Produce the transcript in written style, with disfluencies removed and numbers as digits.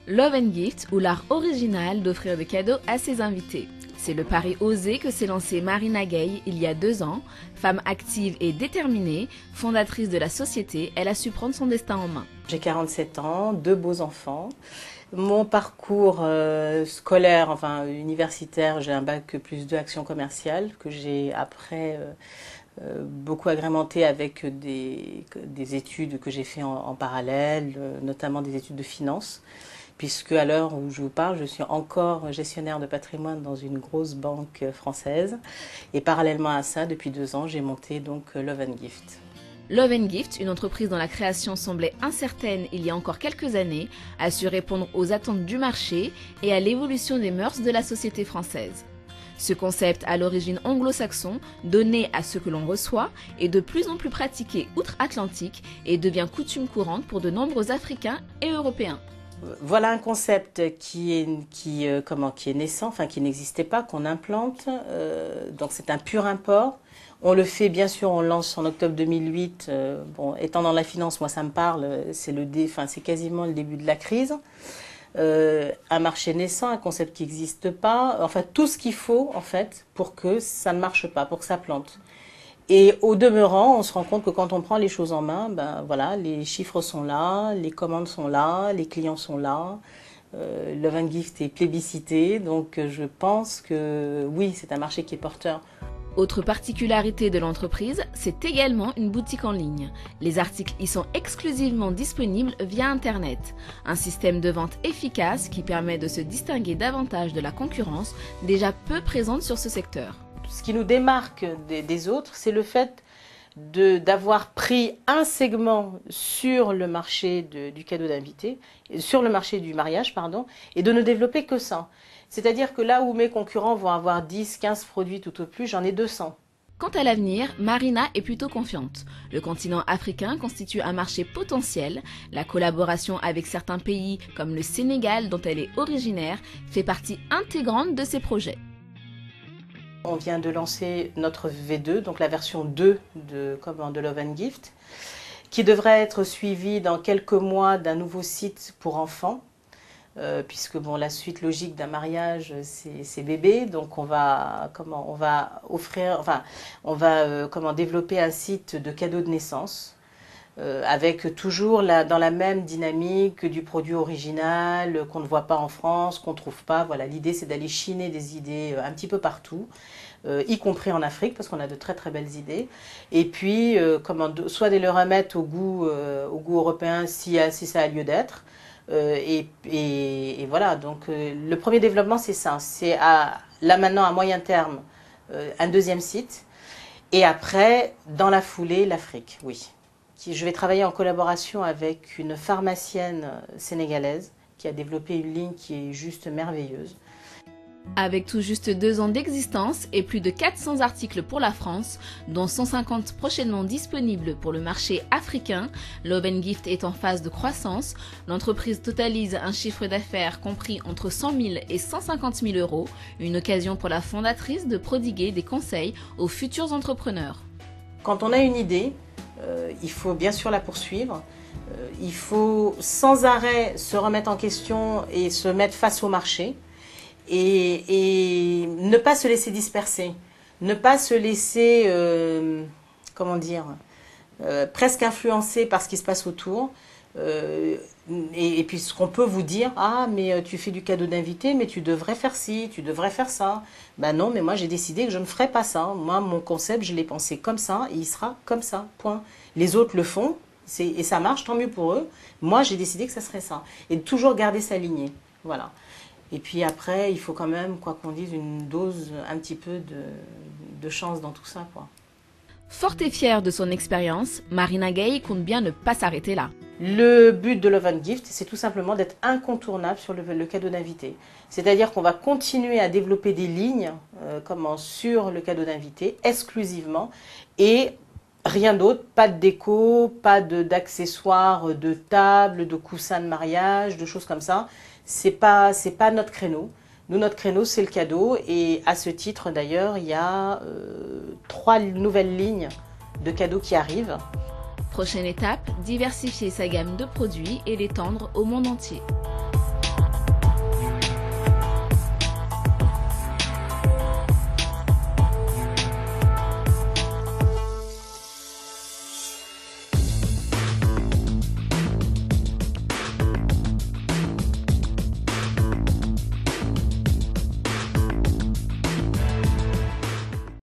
Love and Gift ou l'art original d'offrir des cadeaux à ses invités. C'est le pari osé que s'est lancé Marina Gay il y a 2 ans. Femme active et déterminée, fondatrice de la société, elle a su prendre son destin en main. J'ai 47 ans, 2 beaux enfants. Mon parcours scolaire, enfin universitaire, j'ai un bac +2 action commerciale que j'ai après beaucoup agrémenté avec des études que j'ai fait en parallèle, notamment des études de finance, puisque à l'heure où je vous parle, je suis encore gestionnaire de patrimoine dans une grosse banque française. Et parallèlement à ça, depuis 2 ans, j'ai monté donc Love and Gift. Love and Gift, une entreprise dont la création semblait incertaine il y a encore quelques années, a su répondre aux attentes du marché et à l'évolution des mœurs de la société française. Ce concept à l'origine anglo-saxon, donné à ce que l'on reçoit, est de plus en plus pratiqué outre-Atlantique et devient coutume courante pour de nombreux Africains et Européens. Voilà un concept qui est naissant, enfin qui n'existait pas, qu'on implante. Donc c'est un pur import. On le fait, bien sûr, on lance en octobre 2008. Bon, étant dans la finance, moi ça me parle, c'est quasiment le début de la crise. Un marché naissant, un concept qui n'existe pas, enfin tout ce qu'il faut en fait pour que ça ne marche pas, pour que ça plante. Et au demeurant, on se rend compte que quand on prend les choses en main, ben voilà, les chiffres sont là, les commandes sont là, les clients sont là. Love and Gift est plébiscité, donc je pense que oui, c'est un marché qui est porteur. Autre particularité de l'entreprise, c'est également une boutique en ligne. Les articles y sont exclusivement disponibles via Internet. Un système de vente efficace qui permet de se distinguer davantage de la concurrence déjà peu présente sur ce secteur. Ce qui nous démarque des autres, c'est le fait d'avoir pris un segment sur le marché du cadeau d'invité, sur le marché du mariage, pardon, et de ne développer que ça. C'est-à-dire que là où mes concurrents vont avoir 10, 15 produits tout au plus, j'en ai 200. Quant à l'avenir, Marina est plutôt confiante. Le continent africain constitue un marché potentiel. La collaboration avec certains pays comme le Sénégal, dont elle est originaire, fait partie intégrante de ses projets. On vient de lancer notre V2, donc la version 2 de Love and Gift, qui devrait être suivie dans quelques mois d'un nouveau site pour enfants. Puisque bon, la suite logique d'un mariage, c'est bébé, donc on va développer un site de cadeaux de naissance, avec toujours dans la même dynamique du produit original qu'on ne voit pas en France, qu'on ne trouve pas. Voilà, l'idée c'est d'aller chiner des idées un petit peu partout, y compris en Afrique, parce qu'on a de très très belles idées. Et puis, soit de les remettre au goût européen si ça a lieu d'être. Et voilà, donc le premier développement c'est ça, c'est là maintenant à moyen terme un deuxième site, et après dans la foulée l'Afrique, oui. Je vais travailler en collaboration avec une pharmacienne sénégalaise qui a développé une ligne qui est juste merveilleuse. Avec tout juste 2 ans d'existence et plus de 400 articles pour la France, dont 150 prochainement disponibles pour le marché africain, Love and Gift est en phase de croissance. L'entreprise totalise un chiffre d'affaires compris entre 100 000 et 150 000 euros, une occasion pour la fondatrice de prodiguer des conseils aux futurs entrepreneurs. Quand on a une idée, il faut bien sûr la poursuivre. Il faut sans arrêt se remettre en question et se mettre face au marché. Et ne pas se laisser disperser, ne pas se laisser, presque influencer par ce qui se passe autour. Et puis ce qu'on peut vous dire, ah mais tu fais du cadeau d'invité, mais tu devrais faire ci, tu devrais faire ça. Ben non, mais moi j'ai décidé que je ne ferai pas ça. Moi mon concept, je l'ai pensé comme ça et il sera comme ça, point. Les autres le font et ça marche, tant mieux pour eux. Moi j'ai décidé que ça serait ça. Et de toujours garder sa lignée, voilà. Et puis après, il faut quand même, quoi qu'on dise, une dose, un petit peu de chance dans tout ça, quoi. Forte et fière de son expérience, Marina Gay compte bien ne pas s'arrêter là. Le but de Love and Gift, c'est tout simplement d'être incontournable sur le cadeau d'invité. C'est-à-dire qu'on va continuer à développer des lignes sur le cadeau d'invité, exclusivement, et rien d'autre, pas de déco, pas d'accessoires, de table, de coussins de mariage, de choses comme ça. C'est pas notre créneau. Nous, notre créneau, c'est le cadeau. Et à ce titre, d'ailleurs, il y a 3 nouvelles lignes de cadeaux qui arrivent. Prochaine étape, diversifier sa gamme de produits et l'étendre au monde entier.